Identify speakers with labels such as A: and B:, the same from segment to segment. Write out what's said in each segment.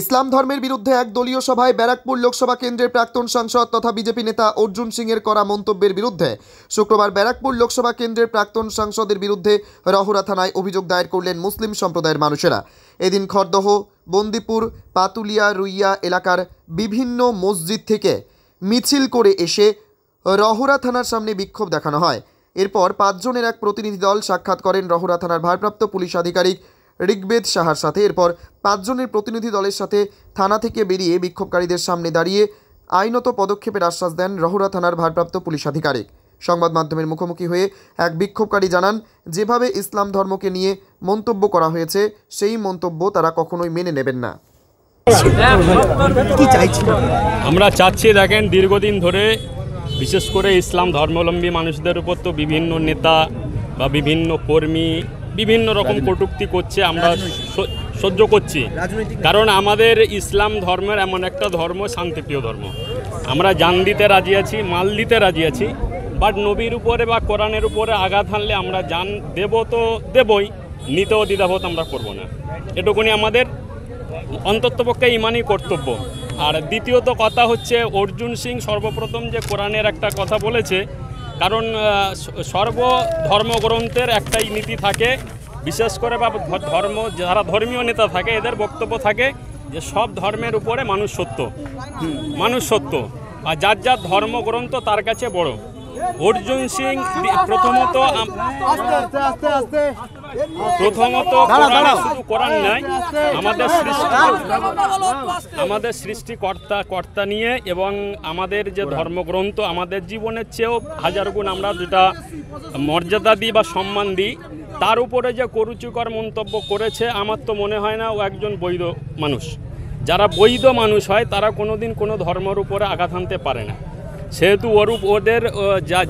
A: ইসলাম ধর্মের বিরুদ্ধে এক দলীয় সভায় ব্যারাকপুর লোকসভা কেন্দ্রের প্রাক্তন সাংসদ তথা বিজেপি নেতা অর্জুন সিংয়ের করা মন্তব্যের বিরুদ্ধে শুক্রবার ব্যারাকপুর লোকসভা কেন্দ্রের প্রাক্তন সাংসদের বিরুদ্ধে রহুরা থানায় অভিযোগ দায়ের করলেন মুসলিম সম্প্রদায়ের মানুষেরা। এদিন খড়দহ, বন্দিপুর, পাতুলিয়া, রুইয়া এলাকার বিভিন্ন মসজিদ থেকে মিছিল করে এসে রহুরা থানার সামনে বিক্ষোভ দেখানো হয়। এরপর 5 জনের এক প্রতিনিধি দল সাক্ষাৎ করেন রহুরা থানার ভারপ্রাপ্ত পুলিশ আধিকারিক ঋগ্বেদ সাহার সাথে। এরপর 5 জনের প্রতিনিধি দলের সাথে থানা থেকে বেরিয়ে বিক্ষোভকারীদের সামনে দাঁড়িয়ে আইনত পদক্ষেপের আশ্বাস দেন রহুরা থানার ভারপ্রাপ্ত পুলিশ আধিকারিক। সংবাদ মাধ্যমের মুখোমুখি হয়ে এক বিক্ষোভকারী জানান, যেভাবে ইসলাম ধর্মকে নিয়ে মন্তব্য করা হয়েছে সেই মন্তব্য তারা কখনোই মেনে নেবেন না।
B: আমরা চাচ্ছি, দেখেন, দীর্ঘদিন ধরে বিশেষ করে ইসলাম ধর্মাবলম্বী মানুষদের উপর তো বিভিন্ন নেতা বা বিভিন্ন কর্মী বিভিন্ন রকম কটূক্তি করছে, আমরা সহ্য করছি। কারণ আমাদের ইসলাম ধর্মের এমন একটা ধর্ম, শান্তিপ্রিয় ধর্ম। আমরা জান দিতে রাজি আছি, মাল দিতে রাজি আছি, বাট নবীর উপরে বা কোরআনের উপরে আঘাত হানলে আমরা জান দেব তো দেবই, নিতেও দ্বিধাবোধ আমরা করব না। এটুকুনি আমাদের অন্ততপক্ষে ইমানই কর্তব্য। আর দ্বিতীয়ত কথা হচ্ছে, অর্জুন সিং সর্বপ্রথম যে কোরআনের একটা কথা বলেছে, কারণ সর্বধর্মগ্রন্থের একটাই নীতি থাকে, বিশেষ করে বা যারা ধর্মীয় নেতা থাকে এদের বক্তব্য থাকে যে সব ধর্মের উপরে মানুষ সত্য, আর যার যার ধর্মগ্রন্থ তার কাছে বড়। অর্জুন সিং প্রথমত শুধু কোরআন নাই, আমাদের সৃষ্টিকর্তা নিয়ে এবং আমাদের যে ধর্মগ্রন্থ আমাদের জীবনের চেয়েও 1000 গুণ আমরা যেটা মর্যাদা দিই বা সম্মান দিই, তার উপরে যে কুরুচিকর মন্তব্য করেছে, আমার তো মনে হয় না ও একজন বৈধ মানুষ। যারা বৈধ মানুষ হয় তারা কোনোদিন কোনো ধর্মের উপরে আঘাত হানতে পারে না। যেহেতু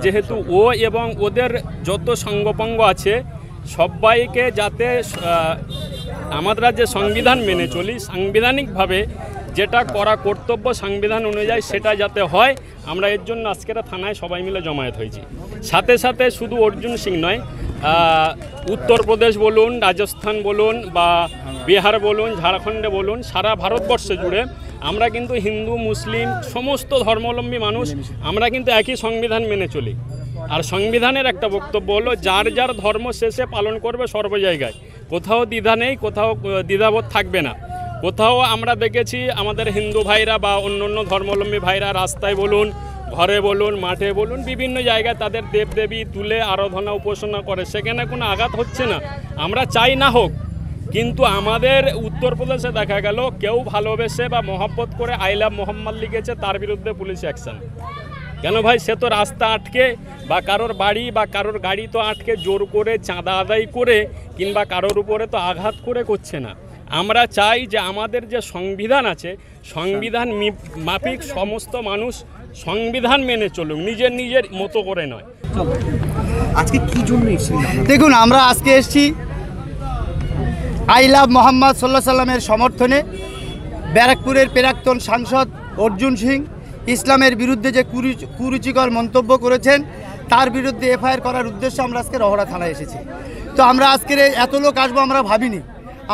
B: যেহেতু ও এবং ওদের যত সঙ্গপঙ্গ আছে সবাইকে যাতে আমরা যে সংবিধান মেনে চলি, সাংবিধানিকভাবে যেটা করা কর্তব্য সংবিধান অনুযায়ী সেটা যাতে হয়, আমরা এর জন্য আজকের থানায় সবাই মিলে জমায়েত হয়েছি। সাথে সাথে শুধু অর্জুন সিং নয়, উত্তরপ্রদেশ বলুন, রাজস্থান বলুন বা বিহার বলুন, ঝাড়খণ্ডে বলুন, সারা ভারতবর্ষে জুড়ে আমরা কিন্তু হিন্দু মুসলিম সমস্ত ধর্মাবলম্বী মানুষ আমরা কিন্তু একই সংবিধান মেনে চলি। আর সংবিধানের একটা বক্তব্য হলো যার যার ধর্ম শেষে পালন করবে সর্ব জায়গায়, কোথাও দ্বিধা নেই, কোথাও দ্বিধাবোধ থাকবে না। কোথাও আমরা দেখেছি আমাদের হিন্দু ভাইরা বা অন্য ধর্মাবলম্বী ভাইরা রাস্তায় বলুন, ঘরে বলুন, মাঠে বলুন, বিভিন্ন জায়গায় তাদের দেবদেবী তুলে আরাধনা উপাসনা করে, সেখানে কোনো আঘাত হচ্ছে না। আমরা চাই না হোক, কিন্তু আমাদের উত্তরপ্রদেশে দেখা গেল কেউ ভালোবেসে বা মহব্বত করে আই লাভ মোহাম্মদ লিখেছে, তার বিরুদ্ধে পুলিশ অ্যাকশন। কেন ভাই? সে তো রাস্তা আটকে বা কারোর বাড়ি বা কারোর গাড়ি তো আটকে জোর করে চাঁদা আদায় করে কিংবা কারোর উপরে তো আঘাত করে করছে না। আমরা চাই যে আমাদের যে সংবিধান আছে, সংবিধান মাফিক সমস্ত মানুষ সংবিধান মেনে চলুক, নিজের মতো করে নয়।
C: আজকে কি জন্য এসেছিলাম? দেখুন, আমরা আজকে এসেছি আই লাভ মোহাম্মদ সাল্লাল্লাহু সাল্লামের সমর্থনে। ব্যারাকপুরের প্রাক্তন সাংসদ অর্জুন সিং ইসলামের বিরুদ্ধে যে কুরুচিকর মন্তব্য করেছেন তার বিরুদ্ধে এফআইআর করার উদ্দেশ্যে আমরা আজকে রহুরা থানায় এসেছি। তো আমরা আজকের এত লোক আসবো আমরা ভাবিনি।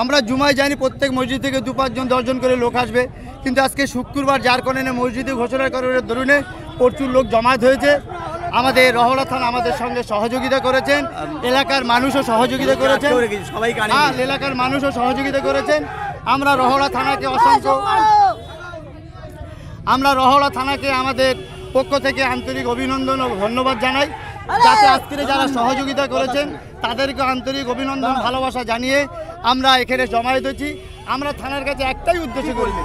C: আমরা জুমায় যাইনি, প্রত্যেক মসজিদ থেকে 2-5 জন 10 জন করে লোক আসবে, কিন্তু আজকে শুক্রবার যার কারণে মসজিদে ঘোষণা করার দরুনে প্রচুর লোক জমায়েত হয়েছে। আমাদের রহুরা থানা আমাদের সঙ্গে সহযোগিতা করেছেন, এলাকার মানুষও সহযোগিতা করেছেন, এলাকার মানুষও সহযোগিতা করেছেন। আমরা রহুরা থানাকে আমাদের পক্ষ থেকে আন্তরিক অভিনন্দন ও ধন্যবাদ জানাই। যাতে আজকের যারা সহযোগিতা করেছেন তাদেরকে আন্তরিক অভিনন্দন ভালোবাসা জানিয়ে আমরা এখানে জমায়েত হয়েছি। আমরা থানার কাছে একটাই উদ্দেশ্য করছি,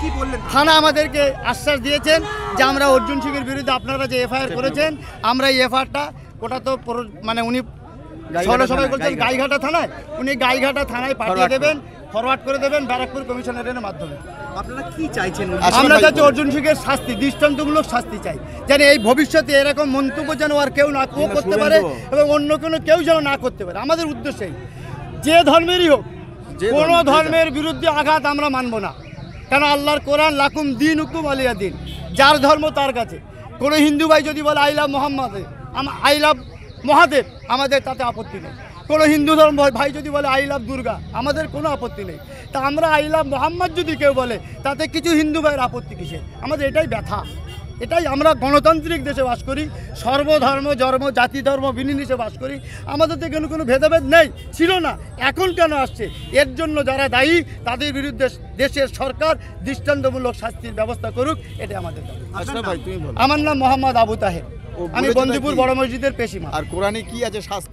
C: কি বললেন? থানা আমাদেরকে আশ্বাস দিয়েছেন যে আমরা অর্জুন সিংয়ের বিরুদ্ধে আপনারা যে এফআইআর করেছেন, আমরা এই এফআইআরটা ওটা তো মানে উনি সবাই বলছেন গাইঘাটা থানায়, উনি গাইঘাটা থানায় পাঠিয়ে দেবেন, ফরওয়ার্ড করে দেবেন ব্যারাকপুর কমিশনারের মাধ্যমে। আপনারা কি চাইছেন? আমরা চাইছি অর্জুন সিংয়ের শাস্তি, দৃষ্টান্তমূলক শাস্তি চাই, যেন এই ভবিষ্যতে এরকম মন্তব্য যেন আর কেউ না করতে পারে এবং অন্য কেউ যেন না করতে পারে। আমাদের উদ্দেশ্যেই যে ধর্মেরই হোক, কোনো ধর্মের বিরুদ্ধে আঘাত আমরা মানব না। কারণ আল্লাহর কোরআন লাকুম দিন হুকুম আলিয়া দিন, যার ধর্ম তার কাছে। কোনো হিন্দু ভাই যদি বলে I love Mohammad, I love Mahadev, আমাদের তাতে আপত্তি নেই। কোনো হিন্দু ধর্ম ভাই যদি বলে আই লাভ দুর্গা, আমাদের কোনো আপত্তি নেই। তা আমরা আই লাভ মোহাম্মদ যদি কেউ বলে, তাতে কিছু হিন্দু ভাইয়ের আপত্তি কিসের? আমাদের এটাই ব্যথা। এটাই, আমরা গণতান্ত্রিক দেশে বাস করি, সর্বধর্ম ধর্ম জাতি ধর্ম বিনির্বিশেষে বাস করি, আমাদের তো কোনো ভেদাভেদ নেই, ছিল না, এখন কেন আসছে? এর জন্য যারা দায়ী তাদের বিরুদ্ধে দেশের সরকার দৃষ্টান্তমূলক শাস্তির ব্যবস্থা করুক, এটা আমাদের দাবি।
D: ভাই তুমি বলো।
C: আমার নাম মোহাম্মদ আবু তাহের, আমি
D: বলেছে
C: বন্দিপুর
D: নাকি?
C: বড় মসজিদের পেশিমা।
D: আর কোরআনে কি আছে শাস্তি?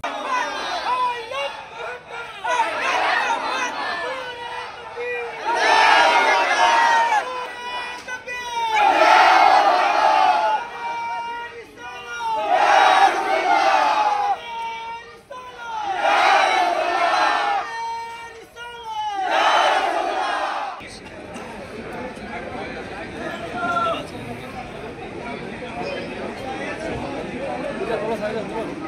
E: Vamos a ver.